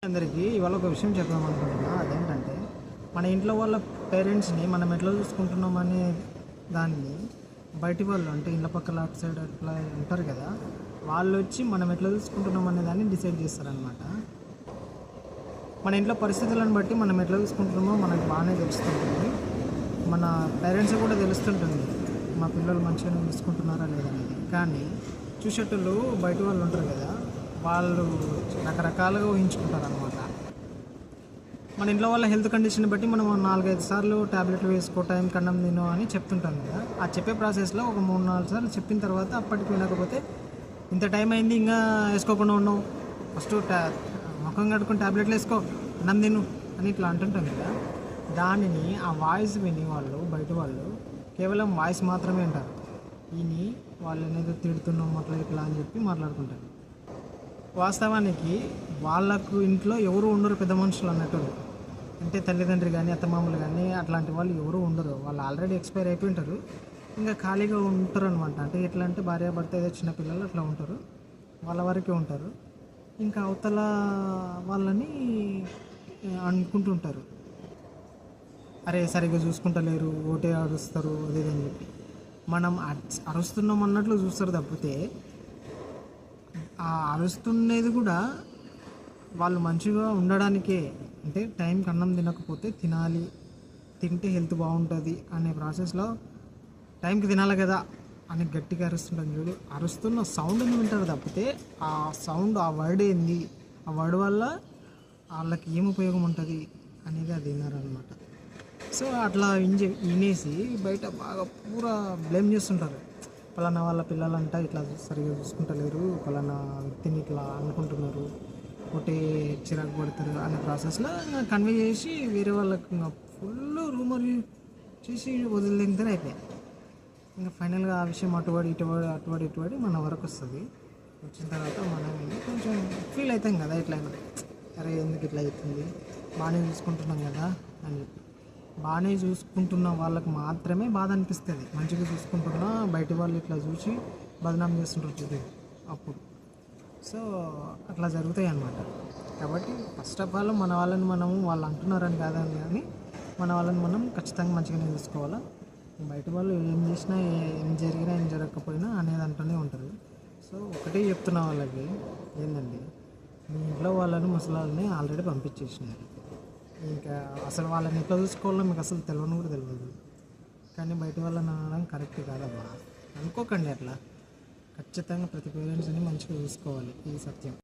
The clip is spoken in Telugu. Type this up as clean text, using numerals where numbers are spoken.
అందరికీ ఇవాళ ఒక విషయం చెప్దాం అనుకుంటున్నా. అదేంటంటే మన ఇంట్లో వాళ్ళ పేరెంట్స్ని మనం ఎట్లా చూసుకుంటున్నాం అనే దాన్ని బయటి వాళ్ళు అంటే ఇళ్ళ పక్కల అటు సైడ్ అట్లా ఉంటారు కదా, వాళ్ళు వచ్చి మనం ఎట్లా చూసుకుంటున్నాం అనే దాన్ని డిసైడ్ చేస్తారనమాట. మన ఇంట్లో పరిస్థితులను బట్టి మనం ఎట్లా చూసుకుంటున్నామో మనకు బాగానే తెలుస్తుంటుంది. మన పేరెంట్స్ కూడా తెలుస్తుంటుంది మా పిల్లలు మంచిగా చూసుకుంటున్నారా లేదనేది. కానీ చూసేటోళ్ళు బయట వాళ్ళు ఉంటారు కదా, వాళ్ళు రకరకాలుగా ఊహించుకుంటారు అనమాట. మన ఇంట్లో వాళ్ళ హెల్త్ కండిషన్ బట్టి మనం 4-5 సార్లు ట్యాబ్లెట్లు వేసుకో, టైం కన్నం తిను అని చెప్తుంటాం కదా. ఆ చెప్పే ప్రాసెస్లో ఒక 3-4 సార్లు చెప్పిన తర్వాత అప్పటికి వినకపోతే ఇంత టైం అయింది ఇంకా వేసుకోకుండా ఉన్నావు, ఫస్ట్ ముఖం కట్టుకుని ట్యాబ్లెట్లు వేసుకో, అన్నం తిను అని ఇట్లా అంటుంటాం కదా. దానిని ఆ వాయిస్ విని వాళ్ళు బయట వాళ్ళు కేవలం వాయిస్ మాత్రమే అంటారు. విని వాళ్ళు ఏదో తిడుతున్నాం అట్లా ఇట్లా అని చెప్పి మాట్లాడుకుంటారు. వాస్తవానికి వాళ్ళకు ఇంట్లో ఎవరు ఉండరు, పెద్ద మనుషులు అన్నట్టు. అంటే తల్లిదండ్రి కానీ అత్తమామలు కానీ అట్లాంటి వాళ్ళు ఎవరు ఉండరు. వాళ్ళు ఆల్రెడీ ఎక్స్పైర్ అయిపోయి ఉంటారు, ఇంకా ఖాళీగా ఉంటారు అనమాట. అంటే ఎట్లా అంటే భార్యాభర్త ఏదో చిన్నపిల్లలు అట్లా ఉంటారు, వాళ్ళ వరకే ఉంటారు. ఇంకా అవతల వాళ్ళని అనుకుంటుంటారు, అరే సరిగ్గా చూసుకుంటలేరు, ఓటే అరుస్తారు అది అని చెప్పి. మనం అరుస్తున్నాం అన్నట్లు చూస్తారు తప్పితే ఆ అరుస్తున్నది కూడా వాళ్ళు మంచిగా ఉండడానికే. అంటే టైంకి అన్నం తినకపోతే తినాలి, తింటే హెల్త్ బాగుంటుంది అనే ప్రాసెస్లో టైంకి తినాలి కదా అని గట్టిగా అరుస్తుంటాను చూడు. అరుస్తున్న సౌండ్ని వింటారు తప్పితే ఆ సౌండ్, ఆ వర్డ్ ఏంది, ఆ వర్డ్ వల్ల వాళ్ళకి ఏం ఉపయోగం ఉంటుంది అనేది అది విన్నారనమాట. సో అట్లా వినేసి బయట బాగా పూరా బ్లేమ్ చేస్తుంటారు. పలానా వాళ్ళ పిల్లలంట ఇట్లా సరిగ్గా చూసుకుంటలేరు, పలానా వ్యక్తిని ఇట్లా అనుకుంటున్నారు, ఒకటి చిరాకు పడతారు అనే ప్రాసెస్లో కన్వే చేసి వేరే వాళ్ళకి ఇంకా ఫుల్ రూమర్ చేసి వదిలింతనే అయిపోయాయి. ఇంకా ఫైనల్గా ఆ విషయం అటువాడి మన వరకు వస్తుంది. వచ్చిన తర్వాత మనం కొంచెం ఫీల్ అవుతాం కదా, ఎట్లయినా అరే ఎందుకు ఇట్లా అవుతుంది, బాగానే చూసుకుంటున్నాం కదా అని చెప్పి. బాగానే చూసుకుంటున్న వాళ్ళకి మాత్రమే బాధ అనిపిస్తుంది. మంచిగా చూసుకుంటున్నా బయట వాళ్ళు ఇట్లా చూసి బదనాం చేస్తుంటారు చూడండి అప్పుడు. సో అట్లా జరుగుతాయి అన్నమాట. కాబట్టి ఫస్ట్ ఆఫ్ ఆల్ మన వాళ్ళని మనము వాళ్ళు అంటున్నారని కాదని, కానీ మన వాళ్ళని మనం ఖచ్చితంగా మంచిగానే చూసుకోవాలా. బయట వాళ్ళు ఏం చేసినా ఏం జరిగినా ఏం జరగకపోయినా అనేది అంటూనే ఉంటారు. సో ఒకటే చెప్తున్న వాళ్ళకి ఏంటండి, మీ ఇంట్లో వాళ్ళని ముసలాళ్ళని ఆల్రెడీ పంపించేసినారు. ఇంకా అసలు వాళ్ళని ఎట్లా చూసుకోవాలో మీకు అసలు తెలియని కూడా తెలియదు. కానీ బయట వాళ్ళని అనడం కరెక్ట్ కాదమ్మా, అనుకోకండి అట్లా. ఖచ్చితంగా ప్రతి పేరెంట్స్ని మంచిగా చూసుకోవాలి, ఇది సత్యం.